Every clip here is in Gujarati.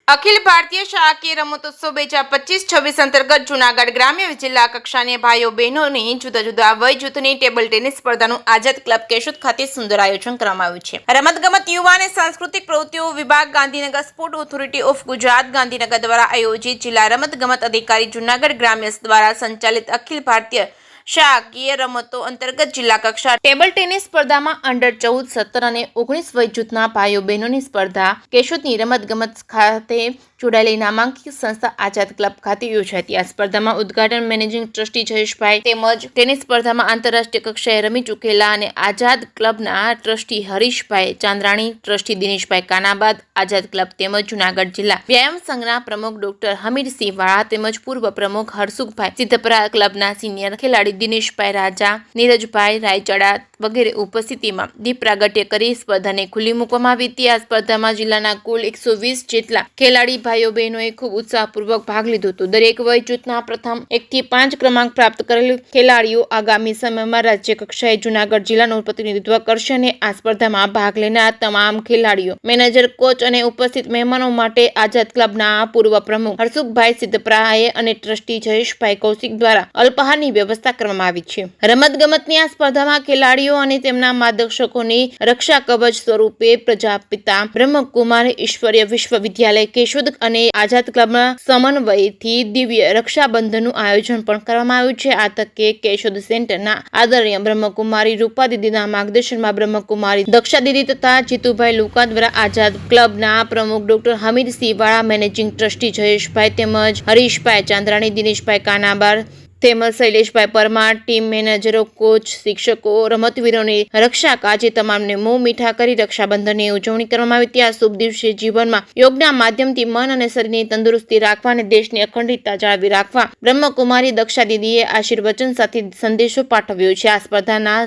अखिल भारतीय शाळाकीय रमतोत्सव 2025-26 अंतर्गत जूनागढ़ ग्राम्य जिल्ला कक्षाની ભાઈઓ બહેનોની જુદા જુદા વય જૂથની ટેબલ ટેનિસ સ્પર્ધાનું આઝાદ ક્લબ કેશોદ ખાતે સુંદર આયોજન કરવામાં આવ્યું છે। રમતગમત યુવા અને સાંસ્કૃતિક પ્રવૃત્તિઓ વિભાગ Gandhinagar sport authority of Gujarat Gandhinagar દ્વારા આયોજિત જિલ્લા રમતગમત અધિકારી જૂનાગઢ ગ્રામ્ય દ્વારા સંચાલિત અખિલ ભારતીય શાળાકીય રમતો અંતર્ગત જિલ્લા કક્ષા ટેબલ ટેનિસ સ્પર્ધામાં અંડર 14, 17 અને 19 વય જૂથના ભાઈઓ બહેનોની સ્પર્ધા કેશોદની રમતગમત ખાતે જોડાયેલી નામાંકિત સંસ્થા આઝાદ ક્લબ ખાતે યોજાઈ હતી। આ સ્પર્ધામાં ઉદ્ઘાટન મેનેજિંગ ટ્રસ્ટી જયેશભાઈ તેમજ ટેનિસ સ્પર્ધામાં આંતરરાષ્ટ્રીય કક્ષાએ રમી ચૂકેલા અને આઝાદ ક્લબના ટ્રસ્ટી હરીશભાઈ ચાંદ્રાણી, ટ્રસ્ટી દિનેશભાઈ કાનાબાદ, આઝાદ ક્લબ તેમજ જૂનાગઢ જિલ્લા વ્યાયામ સંઘના પ્રમુખ ડોક્ટર હમીરસિંહ વાળા તેમજ પૂર્વ પ્રમુખ હરસુખભાઈ સિદ્ધપરા, ક્લબના સિનિયર ખેલાડી દિનેશભાઈ રાજા, નીરજભાઈ રાયચડા વગેરે ઉપસ્થિતિમાં દીપ પ્રાગટ્ય કરી સ્પર્ધાને ખુલ્લી મૂકવામાં આવી હતી। આ સ્પર્ધામાં જિલ્લાના કુલ 120 જેટલા ખેલાડી ભાઈઓ બહેનોએ ખૂબ ઉત્સાહપૂર્વક ભાગ લીધો હતો। દરેક વય જૂથના પ્રથમ 1 થી 5 ક્રમાંક પ્રાપ્ત કરેલ ખેલાડીઓ આગામી સમયમાં રાજ્ય કક્ષાએ જૂનાગઢ જિલ્લાનું પ્રતિનિધિત્વ કરશે અને આ સ્પર્ધામાં ભાગ લેનાર તમામ ખેલાડીઓ, મેનેજર, કોચ અને ઉપસ્થિત મહેમાનો માટે આઝાદ ક્લબના પૂર્વ પ્રમુખ હરસુખભાઈ સિદ્ધપરાએ અને ટ્રસ્ટી જયેશભાઈ કૌશિક દ્વારા અલ્પાહારની વ્યવસ્થા કરવામાં આવી છે। રમતગમતની આ સ્પર્ધામાં ખેલાડીઓ અને તેમના માર્ગદર્શકોની રક્ષા કવચ સ્વરૂપે પ્રજાપિતા બ્રહ્મકુમાર ઈશ્વરીય વિશ્વવિદ્યાલય કેશોદ અને આઝાદ ક્લબના સમન્વયથી દિવ્ય રક્ષાબંધનનું આયોજન પણ કરવામાં આવ્યું છે। આ તકે કેશોદ સેન્ટરના આદરણીય બ્રહ્મકુમારી રૂપા દીદીના માર્ગદર્શનમાં બ્રહ્મકુમારી દક્ષા દીદી તથા જીતુભાઈ લુકા દ્વારા આઝાદ ક્લબના પ્રમુખ ડોક્ટર હમીરસિંહ વાળા, મેનેજિંગ ટ્રસ્ટી જયેશભાઈ તેમજ હરીશભાઈ ચાંદ્રાણી, દિનેશભાઈ કાનાબાર તેમજ શૈલેષભાઈ પરમાર, ટીમ મેનેજરો, કોચ, શિક્ષકો, રમતવીરોની રક્ષા કાજે તમામને મોં મીઠા કરી રક્ષાબંધનની ઉજવણી કરવામાં આવી હતી। આ શુભ દિવસે જીવનમાં યોગના માધ્યમથી મન અને શરીરની તંદુરસ્તી રાખવા અને દેશની અખંડિતતા જાળવી રાખવા બ્રહ્મકુમારી દક્ષા દીદીએ આશીર્વચન સાથે સંદેશો પાઠવ્યો છે। આ સ્પર્ધાના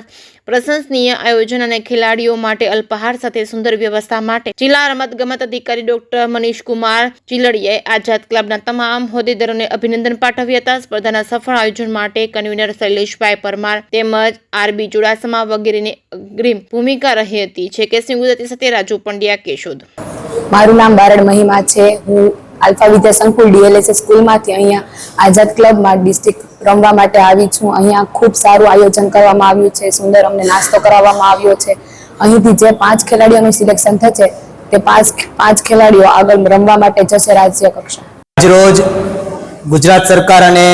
પ્રશંસનીય આયોજન અને ખેલાડીઓ માટે અલ્પાહાર સાથે સુંદર વ્યવસ્થા માટે જિલ્લા રમતગમત અધિકારી ડોક્ટર મનીષકુમાર ચિલડિયાએ આઝાદ ક્લબના તમામ હોદ્દેદારોને અભિનંદન પાઠવ્યા હતા। સ્પર્ધાના સફળ આયોજન માટે કન્વીનર શૈલેષભાઈ પરમાર તેમજ આરબી ચુડાસમા વગેરેની અગ્રીમ ભૂમિકા રહી હતી। છે કે ગુજરાતી સાથે રાજુ પંડ્યા, કેશોદ। મારું નામ બારડ મહિમા છે। હું આલ્ફા વિદ્યા સંકુલ DLSS સ્કૂલમાંથી અહીંયા આઝાદ ક્લબમાં ડિસ્ટ્રિક્ટ રમવા માટે આવી છું। અહીંયા ખૂબ સારું આયોજન કરવામાં આવ્યું છે, સુંદર અમને નાસ્તો કરાવવામાં આવ્યો છે। અહીંથી જે 5 ખેલાડીઓનું સિલેક્શન થશે તે 5 ખેલાડીઓ આગળ રમવા માટે જશે રાજ્ય કક્ષા। આજરોજ ગુજરાત સરકાર અને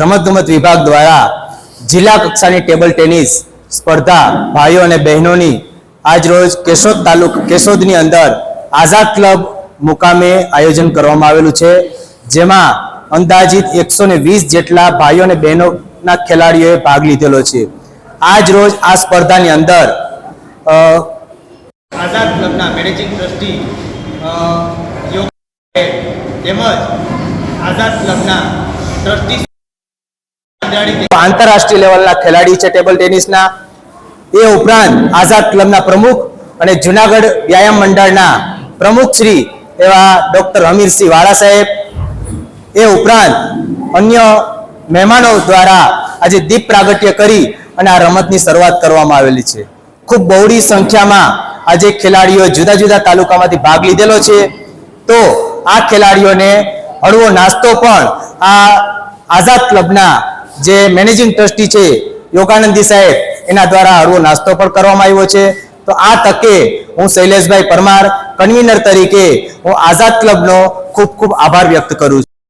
રમતગમત વિભાગ દ્વારા જિલ્લા કક્ષાની ટેબલ ટેનિસ સ્પર્ધા ભાઈઓ અને બહેનોની આજરોજ કેશોદની અંદર આઝાદ ક્લબ મુકામે આયોજન કરવામાં આવેલું છે, જેમાં અંદાજિત 120 જેટલા ભાઈઓ અને બહેનોના ખેલાડીઓએ ભાગ લીધેલો છે। આજ રોજ આ સ્પર્ધાની અંદર આઝાદ ક્લબના મેનેજિંગ ટ્રસ્ટી તેમજ આઝાદ ક્લબના ટ્રસ્ટી આંતરરાષ્ટ્રીય લેવલના ખેલાડી છે ટેબલ ટેનિસના। એ ઉપરાંત આઝાદ ક્લબના પ્રમુખ અને જૂનાગઢ વ્યાયામ મંડળના પ્રમુખ શ્રી એવા ડોક્ટર હમીરસિંહ વાળા સાહેબ, એ ઉપરાંત અન્ય મહેમાનો દ્વારા આજે દીપ પ્રાગટ્ય કરી અને આ રમતની શરૂઆત કરવામાં આવેલી છે। ખૂબ બહોળી સંખ્યામાં આજે ખેલાડીઓ જુદા જુદા તાલુકામાંથી ભાગ લીધેલો છે। તો આ ખેલાડીઓને હળવો નાસ્તો પણ આ આઝાદ ક્લબના જે મેનેજિંગ ટ્રસ્ટી છે યોગાનંદી સાહેબ એના દ્વારા હળવો નાસ્તો પણ કરવામાં આવ્યો છે। તો આ તકે હું શૈલેષભાઈ પરમાર કન્વીનર તરીકે હું આઝાદ ક્લબનો ખૂબ ખૂબ આભાર વ્યક્ત કરું છું।